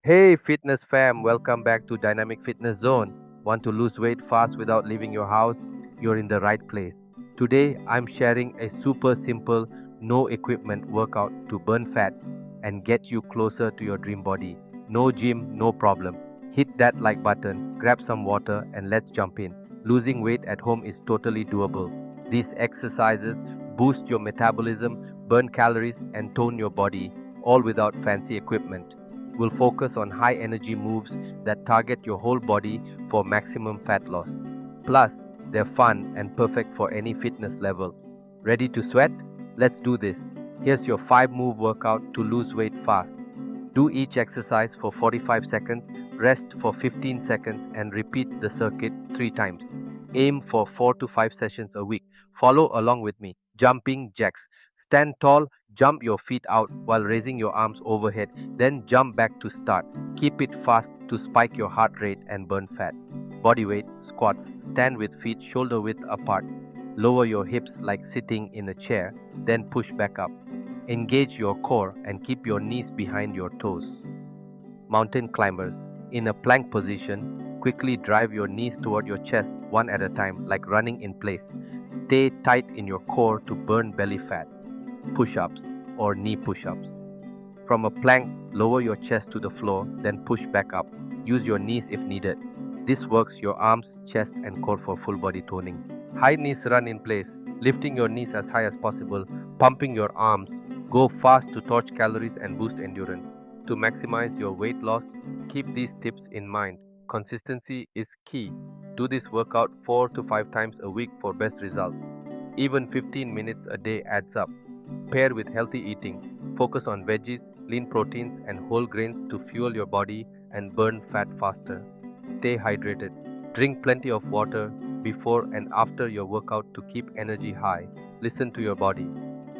Hey fitness fam, welcome back to Dynamic Fitness Zone. Want to lose weight fast without leaving your house? You're in the right place. Today I'm sharing a super simple, no equipment workout to burn fat and get you closer to your dream body. No gym, no problem. Hit that like button, grab some water, and let's jump in. Losing weight at home is totally doable. These exercises boost your metabolism, burn calories, and tone your body, all without fancy equipment. Will focus on high energy moves that target your whole body for maximum fat loss. Plus, they're fun and perfect for any fitness level. Ready to sweat? Let's do this. Here's your 5 move workout to lose weight fast. Do each exercise for 45 seconds, rest for 15 seconds, and repeat the circuit 3 times. Aim for 4 to 5 sessions a week. Follow along with me. Jumping jacks. Stand tall, jump your feet out while raising your arms overhead, then jump back to start. Keep it fast to spike your heart rate and burn fat. Body weight squats. Stand with feet shoulder width apart. Lower your hips like sitting in a chair, then push back up. Engage your core and keep your knees behind your toes. Mountain climbers. In a plank position, quickly drive your knees toward your chest one at a time, like running in place. Stay tight in your core to burn belly fat. Push ups or knee push ups. From a plank, lower your chest to the floor, then push back up. Use your knees if needed. This works your arms, chest, and core for full body toning. High knees run in place, lifting your knees as high as possible, pumping your arms. Go fast to torch calories and boost endurance. To maximize your weight loss, keep these tips in mind. Consistency is key. Do this workout 4 to 5 times a week for best results. Even 15 minutes a day adds up. Pair with healthy eating. Focus on veggies, lean proteins, and whole grains to fuel your body and burn fat faster. Stay hydrated. Drink plenty of water before and after your workout to keep energy high. Listen to your body.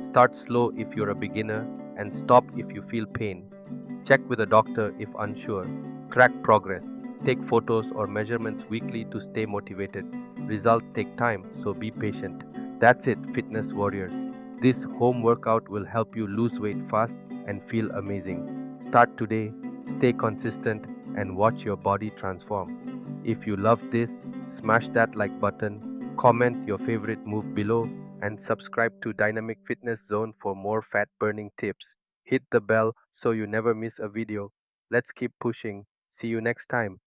Start slow if you're a beginner and stop if you feel pain. Check with a doctor if unsure. Track progress. Take photos or measurements weekly to stay motivated. Results take time, so be patient. That's it, fitness warriors. This home workout will help you lose weight fast and feel amazing. Start today, stay consistent, and watch your body transform. If you love this, smash that like button, comment your favorite move below, and subscribe to Dynamic Fitness Zone for more fat burning tips. Hit the bell so you never miss a video. Let's keep pushing. See you next time.